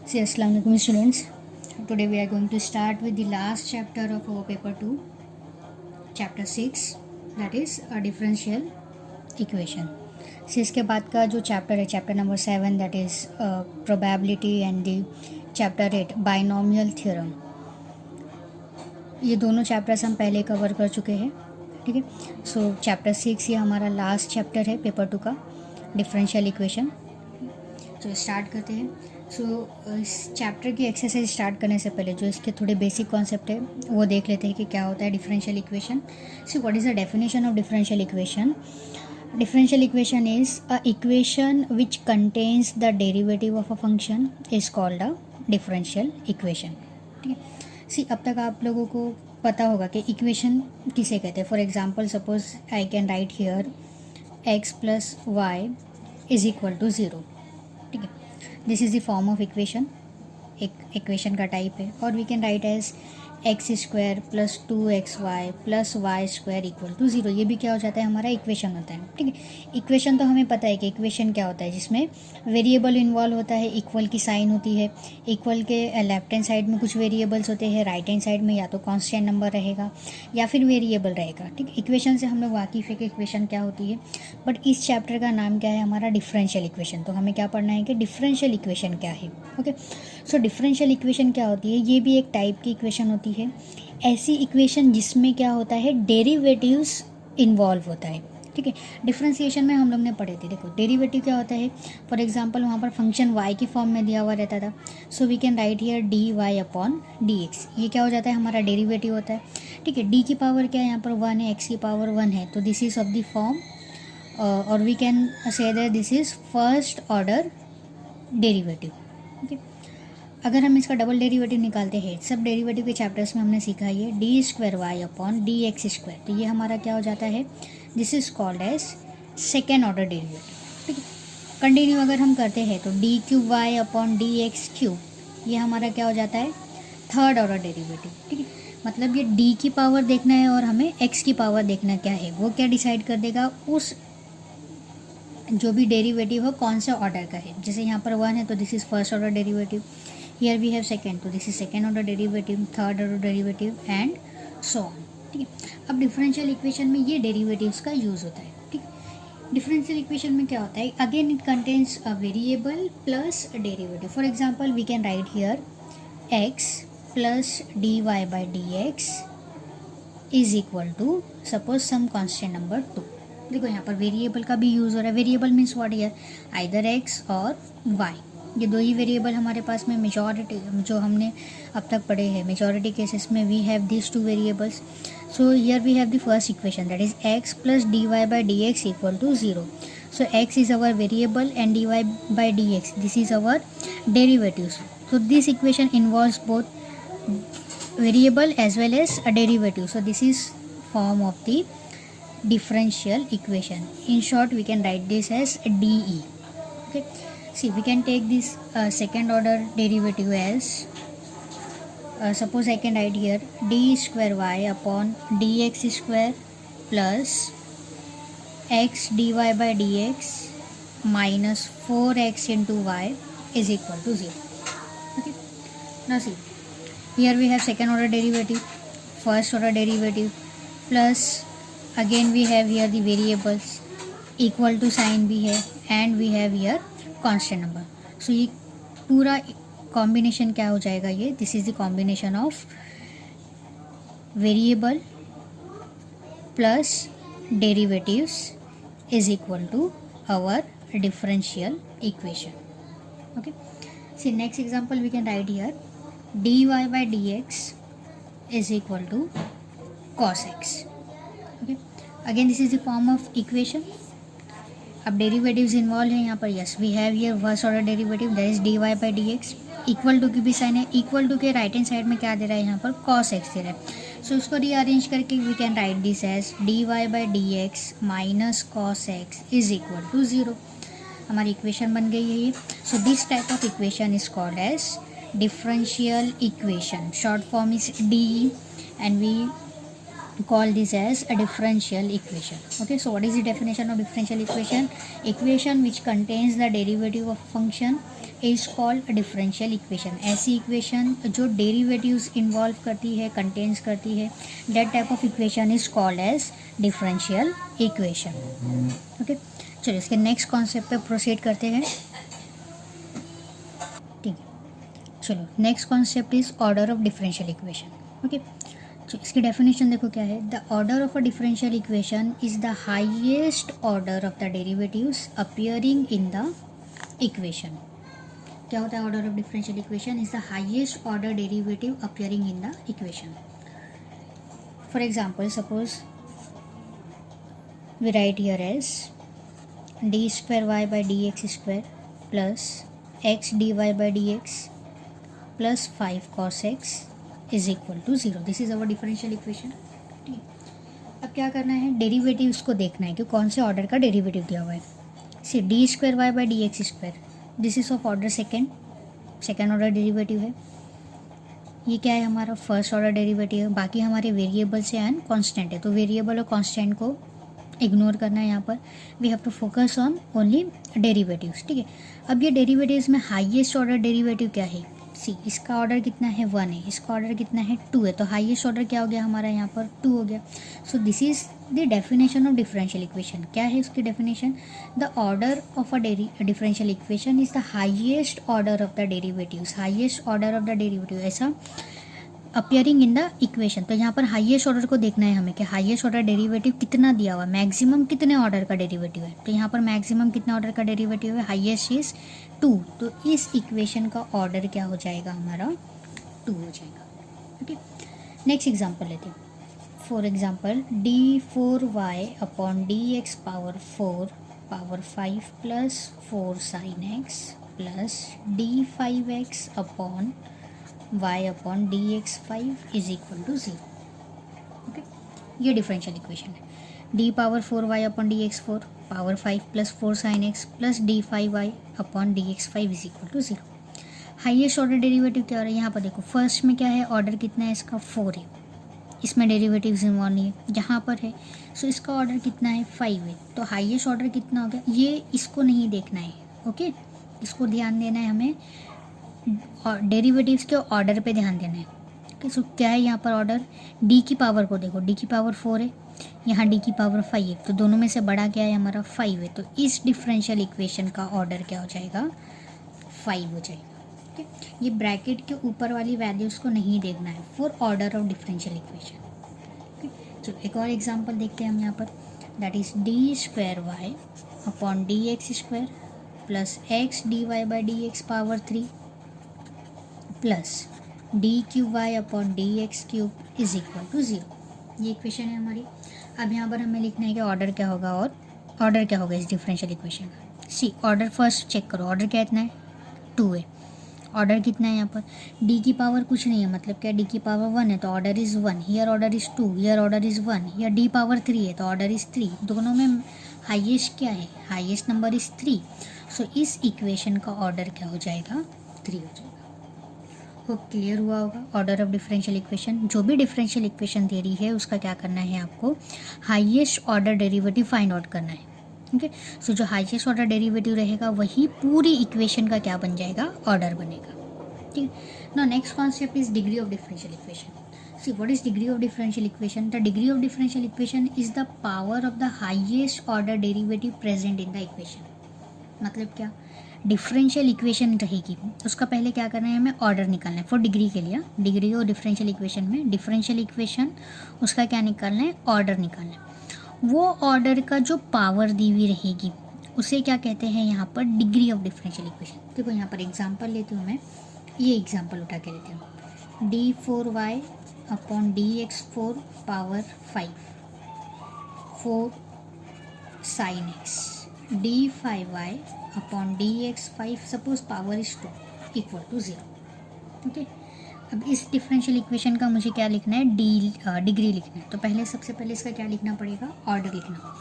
So, Assalamu alaikum students. Today we are going to start with the last chapter of our paper 2, chapter 6, that is a differential equation. So, इसके बाद का जो chapter है chapter number 7 that is probability and the chapter 8 binomial theorem. ये दोनों chapters हम पहले cover कर चुके हैं. ठीक है. सो चैप्टर 6 ये हमारा लास्ट चैप्टर है पेपर 2 का डिफरेंशियल इक्वेशन. तो स्टार्ट करते हैं. सो इस चैप्टर की एक्सरसाइज स्टार्ट करने से पहले जो इसके थोड़े बेसिक कॉन्सेप्ट है वो देख लेते हैं कि क्या होता है differential equation. So what is the definition of differential equation? Differential equation is a equation which contains the derivative of a function is called a differential equation. ठीक है. सी अब तक आप लोगों को पता होगा कि इक्वेशन किसे कहते हैं. For example suppose I can write here x plus y is equal to 0. ठीक है. This is the form of equation. एक इक्वेशन का टाइप है. और we can write as x square plus 2xy plus y square equal to 0. ये भी क्या हो जाता है, हमारा इक्वेशन होता है. ठीक है. इक्वेशन तो हमें पता है कि इक्वेशन क्या होता है, जिसमें वेरिएबल इन्वॉल्व होता है. इक्वल की साइन होती है. इक्वल के लेफ्ट हैंड साइड में कुछ वेरिएबल्स होते हैं, राइट हैंड साइड में या तो कांस्टेंट नंबर रहेगा या फिर वेरिएबल रहेगा. ठीक है. इक्वेशन से हम लोग वाकिफ़ है कि इक्वेशन क्या होती है. बट इस चैप्टर का नाम क्या है, हमारा डिफरेंशियल इक्वेशन. तो हमें क्या पढ़ना है कि डिफरेंशियल इक्वेशन क्या है. ओके. सो डिफरेंशियल इक्वेशन क्या होती है, ये भी एक टाइप की इक्वेशन होती है. ऐसी इक्वेशन जिसमें क्या होता है, डेरिवेटिव्स इन्वॉल्व होता है. ठीक है. डिफरेंशिएशन में हम लोग ने पढ़े थे. देखो डेरिवेटिव क्या होता है. फॉर एग्जांपल वहाँ पर फंक्शन y की फॉर्म में दिया हुआ रहता था. So we can write here dy upon dx. ये क्या हो जाता है, हमारा डेरिवेटिव होता है. ठीक है. d की पावर क्या है, यहाँ पर 1 है, x की पावर 1 है. तो this is of the form और we can say that this is first order derivative. Okay. अगर हम इसका डबल डेरिवेटिव निकालते हैं, सब डेरिवेटिव के चैप्टर्स में हमने सीखा ये d square y upon d x square. तो ये हमारा क्या हो जाता है, this is called as second order derivative. ठीक है. कंटिन्यू अगर हम करते हैं तो d cube y upon d x cube, ये हमारा क्या हो जाता है, थर्ड ऑर्डर डेरिवेटिव. ठीक है. मतलब ये डी की पावर देखना है और हमें एक्स की पावर देखना क्या है, वो क्या डिसाइड कर देगा, उस जो भी डेरिवेटिव हो कौन सा ऑर्डर का है. जैसे यहाँ पर 1 है तो this is first order derivative. Here we have second, तो this is second order derivative, third order derivative and so on. ठीक है. अब डिफरेंशियल इक्वेशन में ये डेरिवेटिव्स का यूज़ होता है. ठीक है. डिफरेंशियल इक्वेशन में क्या होता है, again it contains a variable plus a derivative. For example we can write here x plus d Y by D x is equal to suppose some constant number 2. देखो यहाँ पर वेरिएबल का भी use हो रहा है. Variable means what here, either x और y. ये दो ही वेरिएबल हमारे पास में मेजॉरिटी जो हमने अब तक पढ़े हैं, मेजॉरिटी केसेस में we have this two variables. So here we have the first equation that is x plus d Y by D x equal to 0. So x is our variable and d Y by D x this is our derivatives. So this equation involves both variable as well as a derivative. So this is form of the differential equation. In short we can write this as DE. Okay. See, we can take this second order derivative as suppose I can write here d square y upon dx square plus x dy by dx minus 4x into y is equal to 0. Okay. Now see, here we have second order derivative, first order derivative plus again we have here the variables, equal to sign भी है and we have here constant number. So ये पूरा combination क्या हो जाएगा, ये this is the combination of variable plus derivatives is equal to our differential equation. Okay. See next example we can write here D Y by D x is equal to cos X. Okay. Again this is the form of equation. अब derivatives involve है यहाँ पर. Yes, we have here first order derivative that is D Y by D x. Equal to की भी sign है. Equal to के right hand side में क्या दे रहा है, यहाँ पर कॉस एक्स दे रहा है. सो उसको रीअरेंज करके we can write this as d Y by D x minus cos x is equal to 0. हमारी इक्वेशन बन गई है ये. So this type of equation is called as differential equation. Short form is d and we call this as a differential equation. Okay, so what is the definition of differential equation? Equation which contains the derivative of function is called a differential equation. ऐसी equation जो derivatives involve करती है, contains करती है, that type of equation is called as differential equation. Okay, चलिए इसके next concept पे proceed करते हैं. ठीक है, चलो next concept is order of differential equation. Okay, तो इसकी डेफिनेशन देखो क्या है. The order of a differential equation is the highest order of the derivatives appearing in the equation. क्या होता है order of differential equation? Is the highest order derivative appearing in the equation. For example suppose we write here as d square y by D x square plus x d Y by D x plus 5 cos x is equal to 0. This is our differential equation. ठीक, अब क्या करना है, derivative उसको देखना है कि कौन से ऑर्डर का डेरिवेटिव दिया हुआ है. See d square y by D x square, this is of order second order derivative है. ये क्या है, हमारा फर्स्ट ऑर्डर डेरिवेटिव है. बाकी हमारे वेरिएबल्स है एंड कांस्टेंट है, तो वेरिएबल और कांस्टेंट को इग्नोर करना है. यहाँ पर we have to focus on only derivatives. ठीक है, अब ये डेरिवेटिव्स में हाईएस्ट ऑर्डर डेरिवेटिव क्या है? सी, इसका ऑर्डर कितना है 1 है, इसका ऑर्डर कितना है 2 है, तो हाईएस्ट ऑर्डर क्या हो गया हमारा यहाँ पर 2 हो गया. सो this is the definition of differential equation. क्या है उसकी definition? The order of a differential equation is the highest order of the derivatives. Highest order of the derivative ऐसा अपियरिंग इन द इक्वेशन. तो यहाँ पर हाईएस्ट ऑर्डर को देखना है हमें कि हाईएस्ट ऑर्डर डेरिवेटिव कितना दिया हुआ है, मैक्सिमम कितने ऑर्डर का डेरिवेटिव है. तो यहाँ पर मैक्सिमम कितना ऑर्डर का डेरिवेटिव है, हाईएस्ट इज 2. तो इस इक्वेशन का ऑर्डर क्या हो जाएगा हमारा 2 हो जाएगा. ओके, नेक्स्ट एग्जांपल लेते हैं. For example d4y upon dx power 4 power 5 plus 4 sin x plus d5x upon y upon dx5 is equal to 0. Okay, ये डिफरेंशियल इक्वेशन है. d power 4y upon dx4 power 5 plus 4 sin x plus d5y upon dx5 is equal to 0. Highest order derivative क्या हो रहा है यहाँ पर देखो. First में क्या है, ऑर्डर कितना है इसका 4 है, इसमें डेरिवेटिव्स इन्वॉल्व नहीं है. जहाँ पर है सो इसका ऑर्डर कितना है 5 है, तो हाईएस्ट ऑर्डर कितना हो गया, ये इसको नहीं देखना है. ओके, इसको ध्यान देना है हमें, और डेरिवेटिव्स के ऑर्डर पे ध्यान देना है. ओके, सो क्या है यहाँ पर ऑर्डर, डी की पावर को देखो, डी की पावर 4 है, यहाँ डी की पावर 5 है, तो दोनों में से बड़ा क्या है हमारा 5 है. तो इस डिफरेंशियल इक्वेशन का ऑर्डर क्या हो जाएगा 5 हो जाएगा. ओके, ये ब्रैकेट के ऊपर वाली वैल्यूज़ को नहीं देखना है for order of differential equation. Okay, चलो एक और एग्जांपल देखते हैं हम यहाँ पर. That is d square y upon d x square plus x d Y by D x power 3 plus d cube y upon d x cube is equal to 0. ये equation है हमारी. अब यहाँ पर हमें लिखना है कि ऑर्डर क्या होगा, और ऑर्डर क्या होगा इस डिफरेंशियल इक्वेशन का. सी, ऑर्डर फर्स्ट चेक करो, ऑर्डर क्या इतना है 2 है. ऑर्डर कितना है यहाँ पर, डी की पावर कुछ नहीं है, मतलब क्या डी की पावर 1 है, तो order is 1. Here order is 2, here order is 1. Here D power 3 है, तो ऑर्डर इज़ 3. दोनों में हाईएस्ट क्या है, हाईएस्ट नंबर इज़ 3. सो इस इक्वेशन का ऑर्डर क्या हो जाएगा 3 हो जाएगा. वो क्लियर हुआ होगा. ऑर्डर ऑफ डिफरेंशियल इक्वेशन, जो भी डिफरेंशियल इक्वेशन थ्योरी है उसका क्या करना है आपको, highest order derivative find out करना है. ओके, सो जो हाईएस्ट ऑर्डर डेरिवेटिव रहेगा वही पूरी इक्वेशन का क्या बन जाएगा, ऑर्डर बनेगा. ठीक है. Now next concept is degree of differential equation. See, what is degree of differential equation? The degree of differential equation is the power of the highest order derivative present in the equation. मतलब क्या, differential equation रहेगी, उसका पहले क्या करना है, हमें order निकालना है फॉर डिग्री के लिए. डिग्री और डिफरेंशियल इक्वेशन में, डिफरेंशियल इक्वेशन उसका क्या निकालना है, ऑर्डर निकालना है. वो ऑर्डर का जो पावर दी हुई रहेगी उसे क्या कहते हैं यहाँ पर, डिग्री ऑफ डिफरेंशियल इक्वेशन. देखो यहाँ पर एग्जांपल लेती हूँ मैं, ये एग्जांपल उठा के लेती हूँ. d4y upon dx4 power 5 4 sin x d5y upon dx5 suppose power is 2 equal to 0. Okay, अब इस डिफरेंशियल इक्वेशन का मुझे क्या लिखना है, डिग्री लिखना है. तो पहले सबसे पहले इसका क्या लिखना पड़ेगा, ऑर्डर लिखना.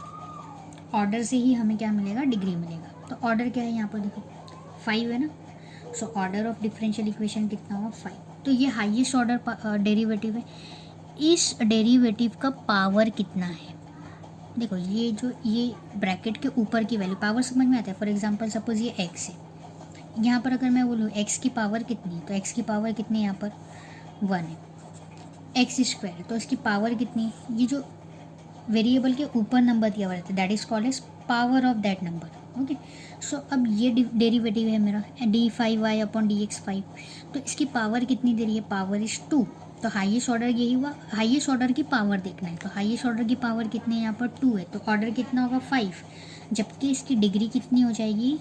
ऑर्डर से ही हमें क्या मिलेगा, डिग्री मिलेगा. तो ऑर्डर क्या है यहाँ पर देखो 5 है ना. So order of differential equation कितना हुआ 5. तो ये हाईएस्ट ऑर्डर डेरिवेटिव है. इस डेरिवेटिव का पावर कितना है। देखो ये जो ये ब्रैकेट के ऊपर की वैल्यू पावर समझ में आता है। फॉर एग्जांपल सपोज ये x है, यहाँ पर अगर मैं बोलूँ x की पावर कितनी है, तो x की पावर कितनी है, यहाँ पर 1 है। x स्क्वायर, तो इसकी पावर कितनी है। ये जो वेरिएबल के ऊपर नंबर दिया हुआ रहता है that is called as power of that number. Okay, so अब ये डेरिवेटिव है मेरा d5y अपॉन dx5, तो इसकी पावर कितनी दे रही है, पावर इज 2। तो हाईएस्ट ऑर्डर यही हुआ, हाईएस्ट ऑर्डर की पावर देखना है, तो हाईएस्ट ऑर्डर की पावर कितनी है, यहाँ पर 2 है, तो ऑर्डर कितना होगा 5, जबकि इसकी डिग्री कितनी हो जाएगी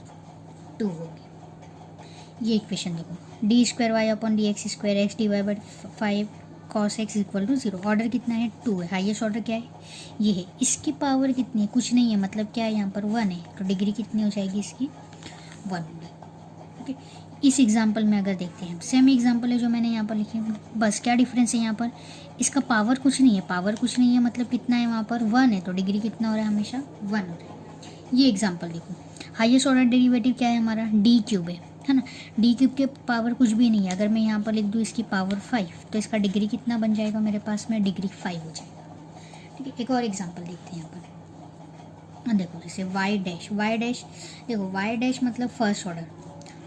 2 होगी। ये इक्वेशन देखो, d square y upon d x square x d Y by 5 cos x equal to 0। Order कितना है 2 है, हाईएस्ट ऑर्डर क्या है ये है। इसकी पावर कितनी है, कुछ नहीं है, मतलब क्या है यहाँ पर 1 है, तो डिग्री कितनी हो जाएगी इसकी 1 होगी। ओके, इस एग्जाम्पल में अगर देखते हैं, सेम एग्जाम्पल है जो मैंने यहाँ पर लिखी है, बस क्या डिफरेंस है यहाँ पर, इसका पावर कुछ नहीं है, पावर कुछ नहीं है मतलब कितना है वहाँ पर 1 है, तो डिग्री कितना हो रहा है, हमेशा 1 हो रहा है। ये एग्जाम्पल देखो, हाईएस्ट ऑर्डर डेरिवेटिव क्या है हमारा, डी क्यूब है ना, डी क्यूब के पावर कुछ भी नहीं है। अगर मैं यहाँ पर लिख दूँ इसकी पावर 5, तो इसका डिग्री कितना बन जाएगा मेरे पास में, डिग्री 5 हो जाएगा। ठीक है, एक और एग्जाम्पल देखते हैं यहाँ पर। देखो जैसे वाई डैश, देखो वाई डैश मतलब first order,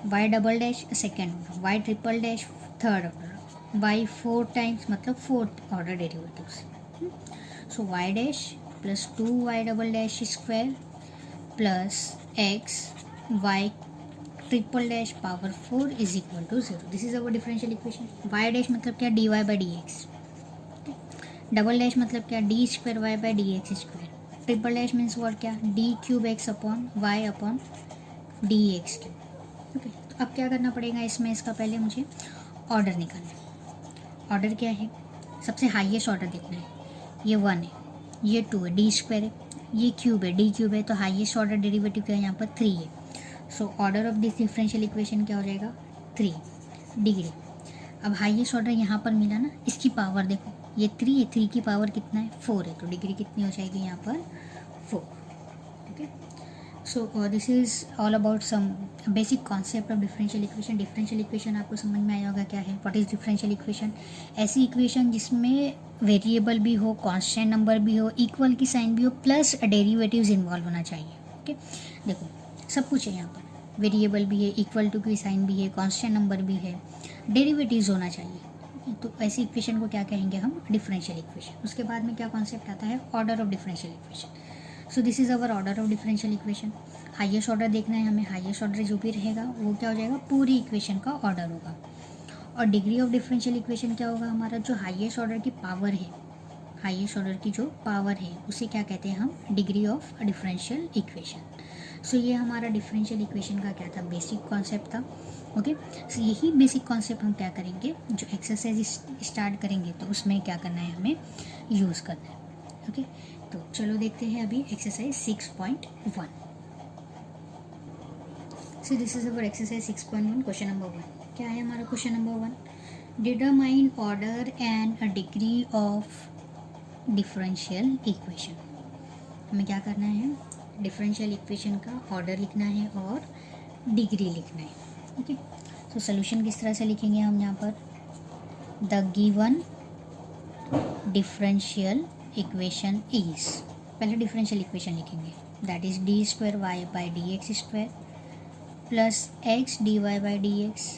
y double dash second order, y triple dash third order, y 4 times मतलब fourth order derivatives. So y dash plus 2 y double dash square plus x y triple dash power 4 is equal to 0। This is our differential equation. Y dash मतलब क्या, d Y by D x, double dash मतलब क्या, d square y by D x square, triple dash means word क्या, d cube x upon y upon d x cube. Okay, तो अब क्या करना पड़ेगा इसमें, इसका पहले मुझे ऑर्डर निकालना है। ऑर्डर क्या है, सबसे हाईएस्ट ऑर्डर देखना है, ये 1 है, ये 2 है, डी स्क्वायर है, ये क्यूब है, डी क्यूब है, तो हाईएस्ट ऑर्डर डेरिवेटिव क्या है यहाँ पर 3 है। So order of this differential equation क्या हो जाएगा 3 डिग्री। अब हाईएस्ट ऑर्डर यहाँ पर मिला ना, इसकी पावर देखो ये 3 है, 3 की पावर कितना है 4 है, तो डिग्री कितनी हो जाएगी यहाँ पर 4। ठीक है, so this is all about some basic concept of differential equation. Differential equation आपको समझ में आया होगा क्या है, व्हाट इज डिफरेंशियल इक्वेशन। ऐसी इक्वेशन जिसमें वेरिएबल भी हो, कांस्टेंट नंबर भी हो, इक्वल की साइन भी हो, प्लस डेरिवेटिव्स इन्वॉल्व होना चाहिए। ओके, देखो सब कुछ है यहाँ पर, वेरिएबल भी है, इक्वल टू की साइन भी है, कांस्टेंट नंबर भी है, डेरिवेटिव्स होना चाहिए। तो ऐसी इक्वेशन को क्या कहेंगे हम, डिफरेंशियल इक्वेशन। उसके बाद में क्या कॉन्सेप्ट आता है, order of differential equation. So this is our order of differential equation. Highest order देखना है हमें, हाईएस्ट ऑर्डर जो भी रहेगा वो क्या हो जाएगा, पूरी इक्वेशन का ऑर्डर होगा। और डिग्री ऑफ डिफरेंशियल इक्वेशन क्या होगा हमारा, जो हाईएस्ट ऑर्डर की पावर है, हाईएस्ट ऑर्डर की जो पावर है उसे क्या कहते हैं हम, डिग्री ऑफ डिफरेंशियल इक्वेशन। सो ये हमारा डिफरेंशियल इक्वेशन का क्या था, बेसिक कॉन्सेप्ट था। ओके, सो यही बेसिक कॉन्सेप्ट हम क्या करेंगे, जो एक्सरसाइज स्टार्ट करेंगे तो उसमें क्या करना है, हमें यूज़ करना है। ओके, तो चलो देखते हैं अभी exercise 6.1। So this is our exercise 6.1, question number 1। क्या है हमारा question number 1, determine order and degree of differential equation. हमें क्या करना है, डिफरेंशियल इक्वेशन का ऑर्डर लिखना है और डिग्री लिखना है। ओके, तो सोल्यूशन किस तरह से लिखेंगे हम यहाँ पर, the given differential equation is, पहले डिफरेंशियल इक्वेशन लिखेंगे, that is d square y by D x square plus x d Y by D x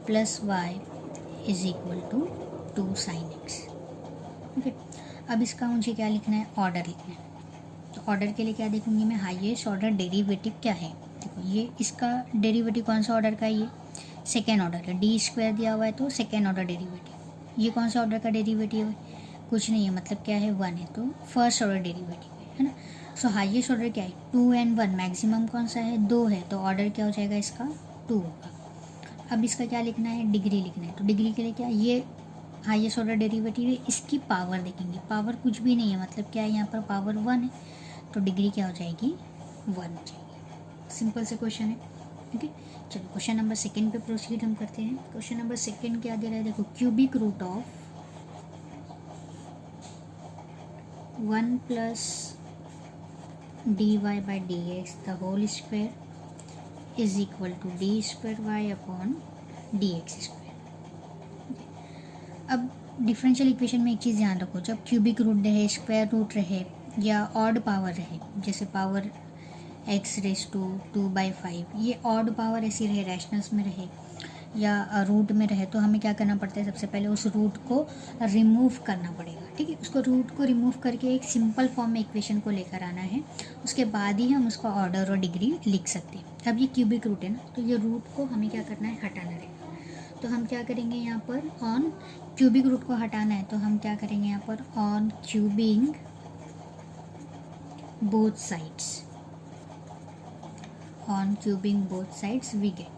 plus y is equal to 2 sine x. Okay, अब इसका मुझे क्या लिखना है, order लिखना है। तो ऑर्डर के लिए क्या देखूंगी मैं, हाईएस्ट ऑर्डर डेरिवेटिव क्या है। देखो ये इसका डेरिवेटिव कौन सा ऑर्डर का है, ये सेकेंड ऑर्डर है, डी स्क्वायर दिया हुआ है तो सेकेंड ऑर्डर डेरिवेटिव। ये कौन सा ऑर्डर का डेरिवेटिव है, कुछ नहीं है, मतलब क्या है 1 है, तो फर्स्ट ऑर्डर डेरिवेटिव है ना। सो हाईएस्ट ऑर्डर क्या है 2 एंड 1, मैक्सिमम कौन सा है 2 है, तो ऑर्डर क्या हो जाएगा इसका 2 होगा। अब इसका क्या लिखना है, डिग्री लिखना है। तो डिग्री के लिए क्या, ये हाईएस्ट ऑर्डर डेरिवेटिव है, इसकी पावर देखेंगे, पावर कुछ भी नहीं है, मतलब क्या है यहाँ पर पावर 1 है, तो डिग्री क्या हो जाएगी 1 हो जाएगी। सिंपल से क्वेश्चन है। ओके, चलो क्वेश्चन नंबर 2 पे प्रोसीड हम करते हैं। क्वेश्चन नंबर 2 क्या दे रहा है, देखो cubic root of 1 plus d Y by D x the whole square is equal to d square y upon d x square. अब डिफरेंशियल इक्वेशन में एक चीज़ ध्यान रखो, जब क्यूबिक रूट रहे, स्क्वायर रूट रहे या ऑड पावर रहे, जैसे पावर x⁵2/5, ये ऑड पावर ऐसी रहे, रैशनल्स में रहे या रूट में रहे, तो हमें क्या करना पड़ता है, सबसे पहले उस रूट को रिमूव करना पड़ेगा। ठीक है, उसको रूट को रिमूव करके एक सिंपल फॉर्म में इक्वेशन को लेकर आना है, उसके बाद ही हम उसका ऑर्डर और डिग्री लिख सकते हैं। अब ये क्यूबिक रूट है ना, तो ये रूट को हमें क्या करना है, हटाना रहेगा। तो हम क्या करेंगे यहाँ पर, ऑन क्यूबिक रूट को हटाना है तो हम क्या करेंगे यहाँ पर, on cubing both sides, on cubing both sides we get,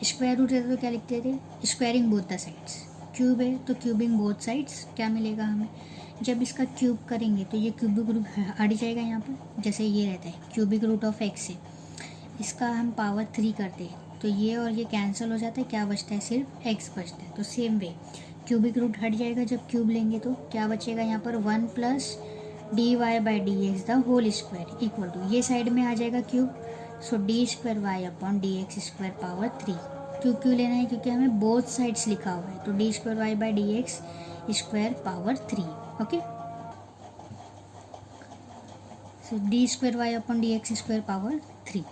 square root रहता तो क्या लिखते थे, squaring both the sides, cube है तो क्यूबिंग बोथ साइड्स, क्या मिलेगा हमें, जब इसका क्यूब करेंगे तो ये क्यूबिक रूट हट जाएगा यहाँ पर, जैसे ये रहता है क्यूबिक रूट ऑफ एक्स है, इसका हम पावर 3 करते हैं तो ये और ये कैंसिल हो जाता है, क्या बचता है, सिर्फ एक्स बचता है। तो सेम वे क्यूबिक रूट हट जाएगा जब क्यूब लेंगे तो क्या बचेगा यहाँ पर, 1 + dy/dx the whole square equal to, ये साइड में आ जाएगा क्यूब, सो d²y/dx² पावर 3। क्यों लेना है, क्योंकि हमें बोथ साइड्स लिखा हुआ है, तो d²y/dx² पावर 3। ओके, सो d²y/dx² पावर 3।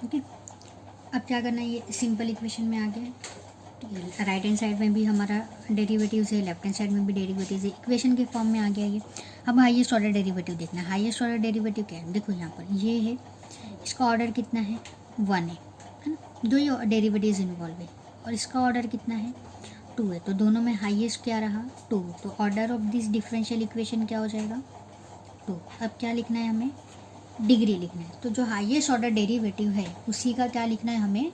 ओके, अब क्या करना है, ये सिंपल इक्वेशन में आ गया, राइट हैंड साइड में भी हमारा डेरिवेटिव्स है, लेफ्ट हैंड साइड में भी डेरिवेटिव्स है, इक्वेशन के फॉर्म में आ गया ये। अब हाईएस्ट ऑर्डर डेरिवेटिव देखना है, हाईएस्ट ऑर्डर डेरिवेटिव क्या है, देखो यहाँ पर ये है, इसका ऑर्डर कितना है, 1 है ना, दो ही डेरिवेटिव्स इन्वॉल्व है, और इसका ऑर्डर कितना है, 2 है, तो दोनों में हाईएस्ट क्या रहा, 2, तो order of this differential equation क्या हो जाएगा, 2। अब क्या लिखना है हमें, डिग्री लिखना है, तो जो हाईएस्ट ऑर्डर डेरिवेटिव है उसी का क्या लिखना है, हमें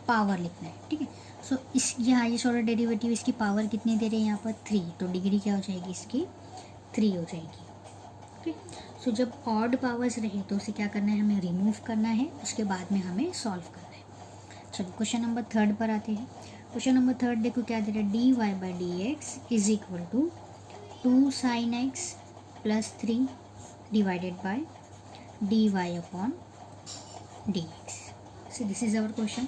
पावर लिखना है। ठीक है, सो इस ये हाईएस्ट ऑर्डर डेरिवेटिव, इसकी पावर कितनी दे रहे हैं यहाँ पर, 3, तो डिग्री क्या हो जाएगी इसकी, 3 हो जाएगी। ठीक, सो जब ऑड पावर्स रहे तो उसे क्या करना है, हमें रिमूव करना है, उसके बाद में हमें सॉल्व करना है। चलो क्वेश्चन नंबर 3 पर आते हैं। क्वेश्चन नंबर 3 देखो क्या दे रहा है, dy/dx is equal to 2 sin x + 3 divided by dy/dx। So this is our question,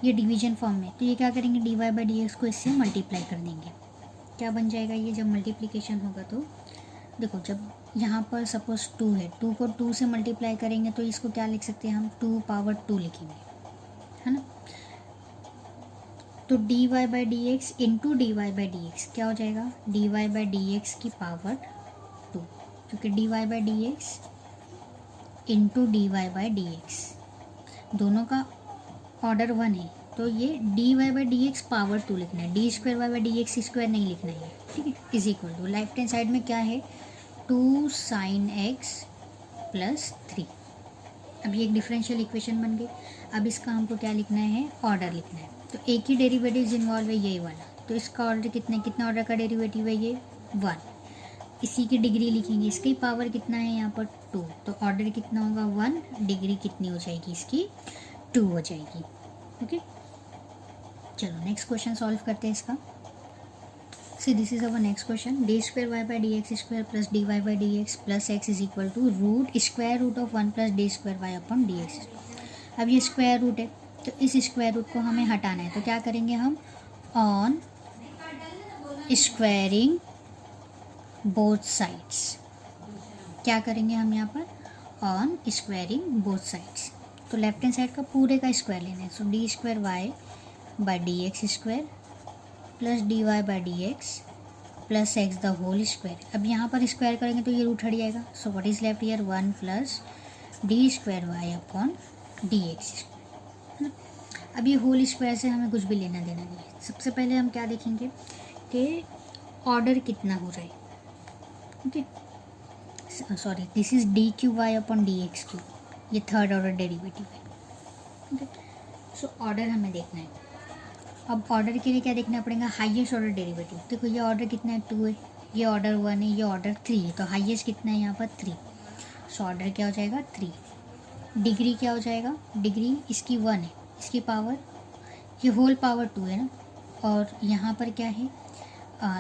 ये डिवीजन फॉर्म में, तो ये क्या करेंगे, dy/dx को इससे मल्टीप्लाई कर देंगे, क्या बन जाएगा ये, जब मल्टीप्लिकेशन होगा तो देखो, जब यहाँ पर सपोज 2 है, 2 को 2 से मल्टीप्लाई करेंगे तो इसको क्या लिख सकते हैं हम, 2/2 लिखेंगे, है ना, तो dy/dx इंटू dy/dx क्या हो जाएगा, dy/dx की पावर 2, क्योंकि dy/dx इंटू dy/dx दोनों का ऑर्डर 1 है, तो ये dy/dx पावर 2 लिखना है, d²y/dx² नहीं लिखना है। ठीक है, is equal to, left hand side में क्या है, 2 sin x + 3। अब ये एक डिफरेंशियल इक्वेशन बन गई। अब इसका हमको क्या लिखना है, ऑर्डर लिखना है, तो एक ही डेरिवेटिव इन्वॉल्व है, यही वाला, तो इसका ऑर्डर कितना ऑर्डर का डेरिवेटिव है ये, 1, इसी की डिग्री लिखेंगे, इसकी पावर कितना है यहाँ पर 2, तो ऑर्डर कितना होगा 1, डिग्री कितनी हो जाएगी इसकी, 2 हो जाएगी। ओके, चलो नेक्स्ट क्वेश्चन सॉल्व करते हैं इसका। See this is our next question, d²y/dx² + dy/dx + x is equal to square root of 1 + d²y/dx। अब ये स्क्वायर रूट है तो इस स्क्वायर रूट को हमें हटाना है, तो क्या करेंगे हम, ऑन स्क्वायरिंग बोथ साइड्स, क्या करेंगे हम यहाँ पर, ऑन स्क्वायरिंग बोथ साइड्स, तो लेफ्ट हैंड साइड का पूरे का स्क्वायर लेना है, so d²y/dx² + dy/dx + x the whole square. अब यहाँ पर स्क्वायर करेंगे तो ये रूट हट जाएगा, so what is left here, 1 + d²y/dx, है ना। अब ये होल स्क्वायर से हमें कुछ भी लेना देना नहीं है, सबसे पहले हम क्या देखेंगे कि ऑर्डर कितना हो रहा है। Okay, sorry, this is d³ ये थर्ड ऑर्डर डेरिवेटिव है। ओके, सो ऑर्डर हमें देखना है। अब ऑर्डर के लिए क्या देखना पड़ेगा, हाईएस्ट ऑर्डर डेरिवेटिव। देखो ये ऑर्डर कितना है, 2 है, ये ऑर्डर 1 है, ये ऑर्डर 3 है, तो हाईएस्ट कितना है यहाँ पर 3, सो ऑर्डर क्या हो जाएगा 3। डिग्री क्या हो जाएगा, डिग्री इसकी 1 है, इसकी पावर, ये होल पावर 2 है ना, और यहाँ पर क्या है,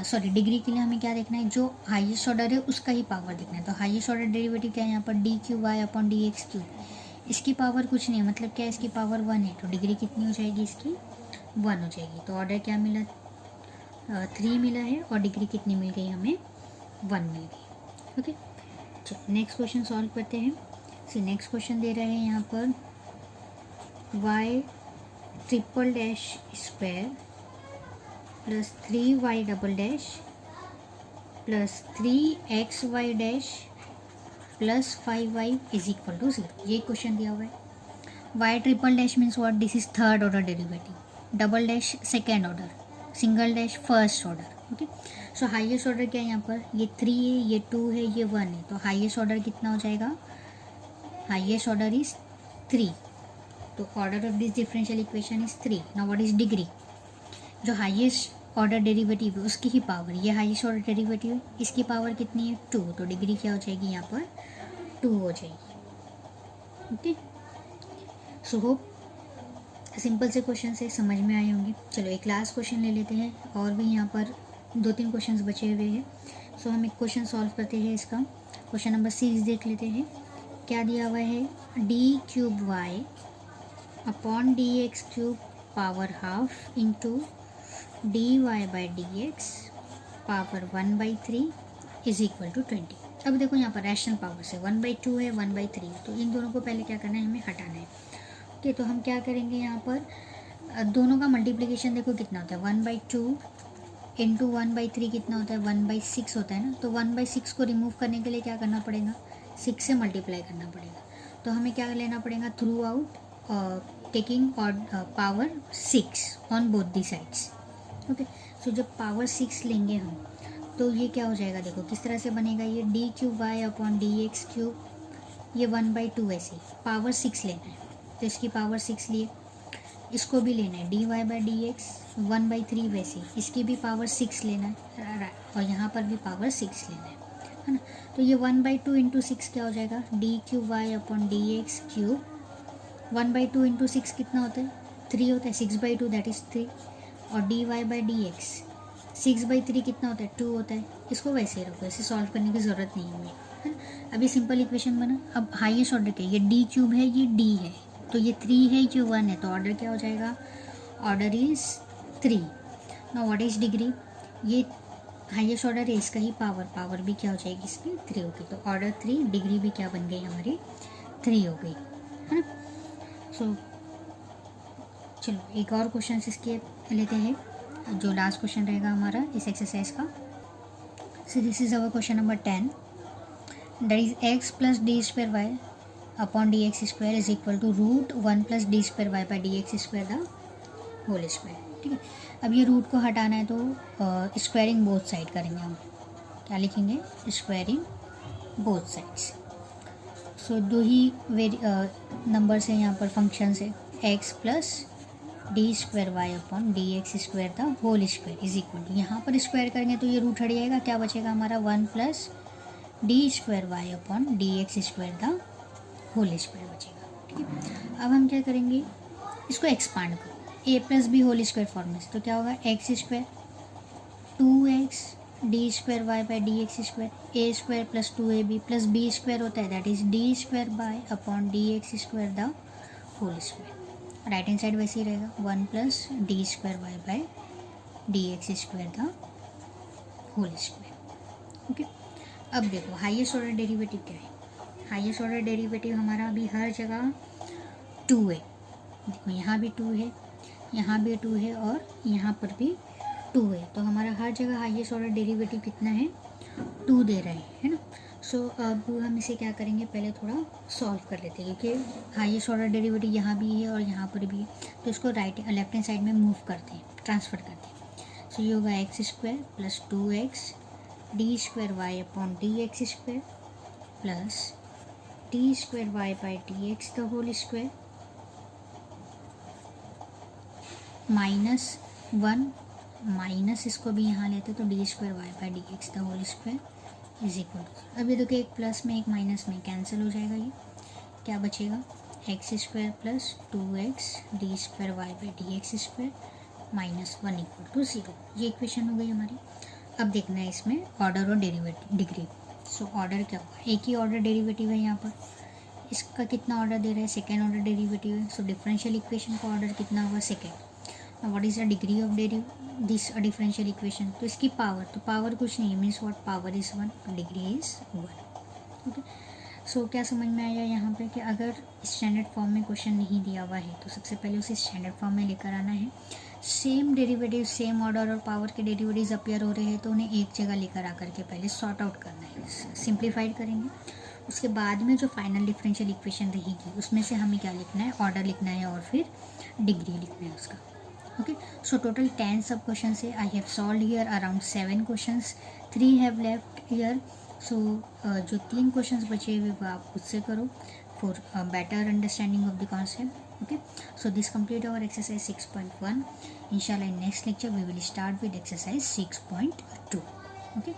सॉरी, डिग्री के लिए हमें क्या देखना है, जो हाईएस्ट ऑर्डर है उसका ही पावर देखना है, तो हाईएस्ट ऑर्डर डेरिवेटिव क्या है यहाँ पर, d³y/dx³, इसकी पावर कुछ नहीं है, मतलब क्या है, इसकी पावर 1 है, तो डिग्री कितनी हो जाएगी इसकी, 1 हो जाएगी, तो ऑर्डर क्या मिला, 3 मिला है और डिग्री कितनी मिल गई हमें 1 मिल गई। ओके, चलो नेक्स्ट क्वेश्चन सॉल्व करते हैं। सो नेक्स्ट क्वेश्चन दे रहे हैं यहाँ पर y triple dash square plus 3y double dash plus 3xy dash plus 5y is equal to 0। ये क्वेश्चन दिया हुआ है। y triple dash means what, this is third order derivative, double dash second order, single dash first order. Okay, so highest order क्या है यहाँ पर, ये 3 है, ये 2 है, ये 1 है, तो हाईएस्ट ऑर्डर कितना हो जाएगा, हाईएस्ट ऑर्डर इज 3। तो order of this differential equation is 3। Now what is degree, जो हाईएस्ट ऑर्डर डेरिवेटिव है उसकी ही पावर, ये हाईएस्ट ऑर्डर डेरिवेटिव है, इसकी पावर कितनी है 2, तो डिग्री क्या हो जाएगी यहाँ पर 2 हो जाएगी। ओके, सो होप सिंपल से क्वेश्चन से समझ में आए होंगे। चलो एक लास्ट क्वेश्चन ले लेते हैं, और भी यहाँ पर 2-3 क्वेश्चंस बचे हुए हैं। सो हम एक क्वेश्चन सॉल्व करते हैं इसका। क्वेश्चन नंबर 6 देख लेते हैं, क्या दिया हुआ है, d³ upon dx³ power half into dy/dx power 1/3 is equal to 20। अब देखो यहाँ पर रैशनल पावर से 1/2 है, 1/3, तो इन दोनों को पहले क्या करना है, हमें हटाना है। ओके, तो हम क्या करेंगे यहाँ पर, दोनों का मल्टीप्लिकेशन देखो कितना होता है, 1/2 इंटू 1/3 कितना होता है, 1/6 होता है ना। तो 1/6 को रिमूव करने के लिए क्या करना पड़ेगा, 6 से मल्टीप्लाई करना पड़ेगा। तो हमें क्या लेना पड़ेगा, throughout taking power 6 on both the sides. Okay, so जब पावर 6 लेंगे हम, तो ये क्या हो जाएगा, देखो किस तरह से बनेगा, ये d³ अपॉन dx³, ये 1/2 ऐसे पावर 6 लेना है, तो इसकी पावर 6 लिए, इसको भी लेना है dy/dx 1/3 वैसे, इसकी भी पावर 6 लेना है, और यहाँ पर भी पावर 6 लेना है ना। तो ये 1/2 इंटू 6 क्या हो जाएगा, d³ अपॉन dx³, 1/2 इंटू 6 कितना होता है, 3 होता है, 6/2 दैट इज़ 3, और dy/dx 6/3 कितना होता है, 2 होता है। इसको वैसे रखो, ऐसे सॉल्व करने की ज़रूरत नहीं है हमें, है ना। अभी सिंपल इक्वेशन बना। अब हाईएस्ट ऑर्डर क्या है, ये d³ है, ये d है, तो ये 3 है, ये 1 है, तो ऑर्डर क्या हो जाएगा, order is 3। Now what is degree, ये हाईएस्ट ऑर्डर है, इसका ही पावर भी क्या हो जाएगी, इसकी 3 होगी, तो ऑर्डर 3, डिग्री भी क्या बन गई हमारी 3 हो गई, है ना। सो चलो एक और क्वेश्चन इसके लेते हैं, जो लास्ट क्वेश्चन रहेगा हमारा इस एक्सरसाइज का। So this is our question number 10, that is x plus d² upon dx² is equal to √1 plus d²y/dx² the whole square. ठीक है, अब ये रूट को हटाना है, तो स्क्वायरिंग बोथ साइड करेंगे हम, क्या लिखेंगे, स्क्वायरिंग बोथ साइड्स। सो दो ही नंबर्स हैं यहाँ पर, फंक्शन है, x plus d² upon dx² the whole square is equal to, यहाँ पर स्क्वायर करेंगे तो ये रूट हट जाएगा, क्या बचेगा हमारा 1 plus d² upon dx² the whole square बचेगा। ठीक है, अब हम क्या करेंगे, इसको एक्सपांड करो, a plus b whole square form से, तो क्या होगा, x² 2x d²y/dx², a² plus 2ab plus b² होता है, that is d² upon dx² the whole square. Right hand side वैसे ही रहेगा, 1 plus d²y/dx² the whole square. Okay, अब देखो हाईएस्ट ऑर्डर डेरिवेटिव क्या है, हाईएस्ट ऑर्डर डेरिवेटिव हमारा अभी हर जगह 2 है। देखो यहाँ भी 2 है, यहाँ भी 2 है, और यहाँ पर भी 2 है, तो हमारा हर जगह हाईएस्ट ऑर्डर डेरिवेटिव कितना है, 2 दे रहे हैं, है ना। सो अब हम इसे क्या करेंगे, पहले थोड़ा सॉल्व कर लेते हैं, क्योंकि हाईएस्ट ऑर्डर डेरिवेटिव यहाँ भी है और यहाँ पर भी है, तो इसको लेफ्ट हैंड साइड में मूव करते हैं, ट्रांसफ़र करते हैं। सो ये होगा x² plus 2x d²y upon dx² plus d²y/dx the whole square -1, minus इसको भी यहाँ लेते तो d²y/dx the whole square is equal to, अब ये देखो एक प्लस में एक माइनस में कैंसिल हो जाएगा, ये क्या बचेगा, x² plus 2x d²y/dx² -1 equal to 0। ये इक्वेशन हो गई हमारी। अब देखना है इसमें ऑर्डर और डेरिवेटिव डिग्री। सो ऑर्डर क्या होगा, एक ही ऑर्डर डेरिवेटिव है यहाँ पर, इसका कितना ऑर्डर दे रहा है, सेकेंड ऑर्डर डेरिवेटिव है, सो डिफरेंशियल इक्वेशन का ऑर्डर कितना होगा, second. What is the degree of this differential equation, तो इसकी पावर, तो पावर कुछ नहीं है, means what, power is 1, degree is 1। Okay, so क्या समझ में आया यहाँ पे कि अगर स्टैंडर्ड फॉर्म में क्वेश्चन नहीं दिया हुआ है तो सबसे पहले उसे स्टैंडर्ड फॉर्म में लेकर आना है। सेम डेरिवेटिव, सेम ऑर्डर और पावर के डेरिवेटिव्स अपीयर हो रहे हैं तो उन्हें एक जगह लेकर आकर के पहले सॉर्ट आउट करना है, सिंप्लीफाइड करेंगे। उसके बाद में जो फाइनल डिफरेंशियल इक्वेशन रहेगी उसमें से हमें क्या लिखना है, ऑर्डर लिखना है और फिर डिग्री लिखना है उसका। ओके, सो टोटल 10 सब क्वेश्चन है। I have solve here around 7 question, 3 have left here. So जो 3 क्वेश्चन बचे हुए वो आप खुद से करो for better understanding of the concept. Okay, so this complete our exercise 6.1. Inshallah in next lecture we will start with exercise 6.2. Okay.